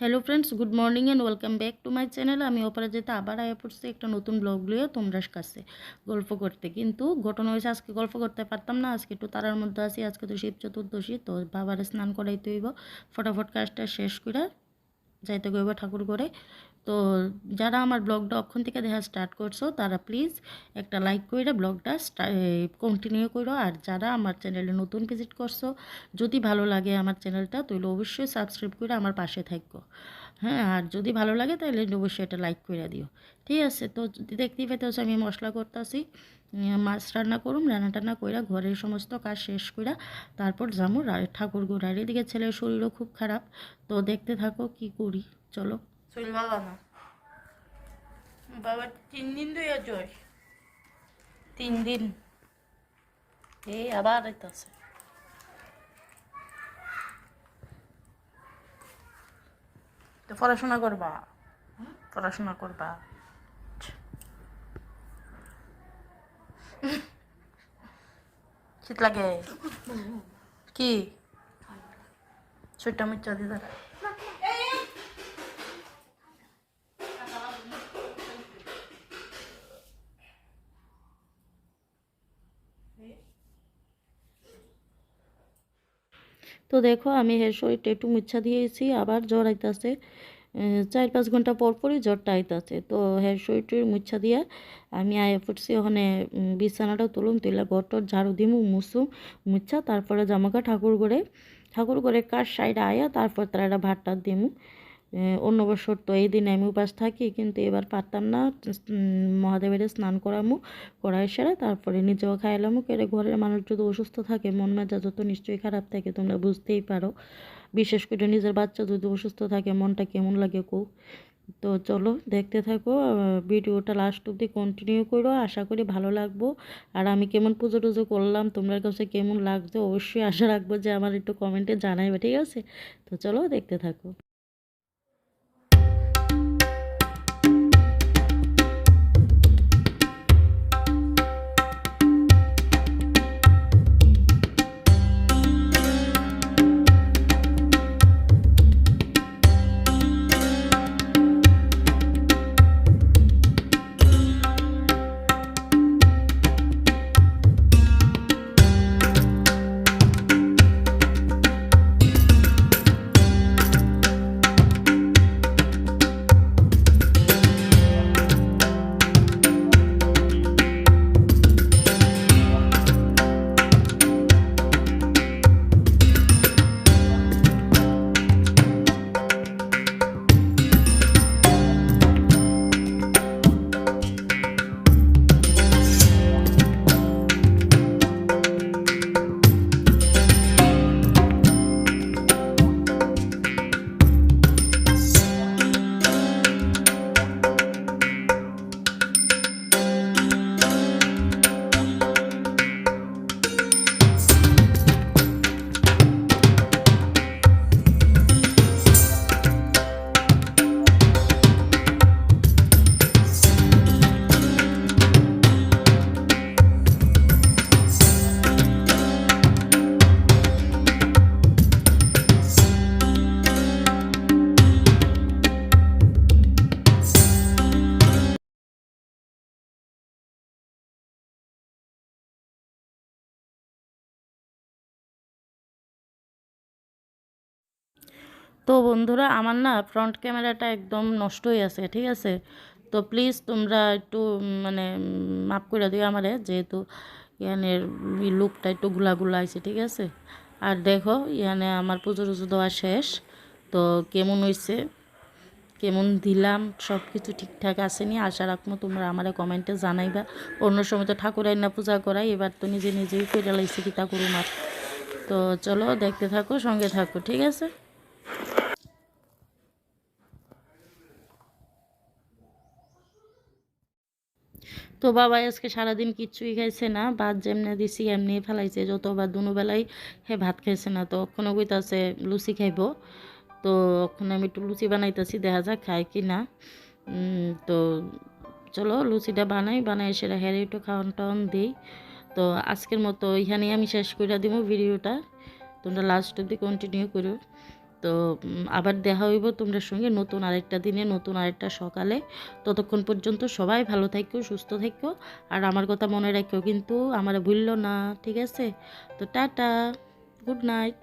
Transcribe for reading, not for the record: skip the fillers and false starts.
Hello friends, good morning and welcome back to my channel. আমি অপরাজিতা আবার আয়া পড়ছি একটা নতুন ব্লগ লিয়ে তোমরা কাছে গল্প করতে। কিন্তু ঘটনা হয়েছে আজকে গল্প করতে পারতাম না, আজকে একটু তারার মধ্যে আছি। আজকে তো শিব চতুর্দশী, তো বাবার স্নান করাইতে হইব, ফটাফট কাজটা শেষ করে যাইতে গইব ঠাকুর করে। তো যারা আমার ব্লগটা অক্ষণ থেকে দেখা স্টার্ট করছো তারা প্লিজ একটা লাইক করে ব্লগটা কন্টিনিউ করো। আর যারা আমার চ্যানেলে নতুন ভিজিট করছো, যদি ভালো লাগে আমার চ্যানেলটা তাহলে অবশ্যই সাবস্ক্রাইব করে আমার পাশে থাকো। হ্যাঁ, আর যদি ভালো লাগে তাহলে অবশ্যই এটা লাইক করে দিও, ঠিক আছে? তো দেখতেই পেতে হচ্ছে আমি মশলা করতেছি, মাছ রান্না করুম, রান্না টান্না কইরা ঘরের সমস্ত কাজ শেষ কইরা তারপর যাবো ঠাকুর গোড়ার। এদিকে ছেলের শরীরও খুব খারাপ, তো দেখতে থাকো কি করি, চলো। শরীর ভালো না বাবা, 3 দিন ধরে জ্বর, 3 দিন। এই আবার আইতাছে। তো পড়াশোনা করবা, পড়াশোনা করবা। শীত লাগে কি? সুইটা মুচ্চা দিদা। তো দেখো আমি হের শরীরটা একটু মুচ্ছা দিয়েছি, আবার জ্বর আইতাছে। 4-5 ঘন্টা পর পরই জ্বরটা আইতাছে। তো হের শরীরটির মুচ্ছা দিয়া আমি আয়া পড়ছি ওখানে। বিছানাটাও তুলুম, তুইলা ঘরটর ঝাড়ু দিমু, মুছুম, মুচ্ছা তারপরে জামাকা ঠাকুর করে কাজ সাইড আয়া তারপর তারা একটা ভাত টাত দিমু। অন্য বছর তো এই দিনে আমি উপাস থাকি, কিন্তু এবার পারতাম না। মহাদেবের স্নান করামু, করাই সেরে তারপরে নিজেও খাইলামু। কেড়ে ঘরের মানুষ যদি অসুস্থ থাকে মন মেজাজও তো নিশ্চয়ই খারাপ থাকে, তোমরা বুঝতেই পারো। বিশেষ করে নিজের বাচ্চা যদি অসুস্থ থাকে মনটা কেমন লাগে কো। তো চলো দেখতে থাকো, ভিডিওটা লাস্ট অব্দি কন্টিনিউ করো, আশা করি ভালো লাগবো। আর আমি কেমন পুজো টুজো করলাম তোমার কাছে কেমন লাগছে অবশ্যই আশা রাখবো যে আমার একটু কমেন্টে জানাইবে, ঠিক আছে? তো চলো দেখতে থাকো। তো বন্ধুরা, আমার না ফ্রন্ট ক্যামেরাটা একদম নষ্ট হয়ে আছে, ঠিক আছে? তো প্লিজ তোমরা একটু মানে মাফ করে দিও আমারে, যেহেতু ইয়ানের লুকটা একটু গুলা আছে, ঠিক আছে? আর দেখো ইয়ানে আমার পুজো টুজো দেওয়া শেষ। তো কেমন হয়েছে, কেমন দিলাম, সব কিছু ঠিকঠাক আসেনি, আশা রাখবো তোমরা আমারে কমেন্টে জানাইবা। অন্য সময় তো ঠাকুর আইনা পূজা করাই, এবার তো নিজেই করে লাইছি কি তা করুম আর। তো চলো দেখতে থাকো, সঙ্গে থাকো, ঠিক আছে? তো বাবা আজকে সারাদিন কিচ্ছুই খাইছে না, ভাত যেমনি দিছি এমনি ফেলাইছে, যতবার দুবেলাই হে ভাত খাইছে না। তো ওখানে কইতাছে লুচি খাইব। তো ওখানে আমি একটু লুচি বানাইতেছি, দেখা যাক খাই কি না। তো চলো লুচিটা বানাই সেটা হেরে একটু খাওয়ান টাওয়ান দিই। তো আজকের মতো এখানেই আমি শেষ করে দিব ভিডিওটা, তোমরা লাস্ট অব্দি কন্টিনিউ করো। তো তো আবার দেখা হইব তোমরা সঙ্গে নতুন আরেকটা দিনে, নতুন আরেকটা সকালে। ততক্ষণ পর্যন্ত সবাই ভালো থাকো, সুস্থ থাকো, আর আমার কথা মনে রাখো কিন্তু, আমার ভুললো না, ঠিক আছে? তো টাটা, গুড নাইট।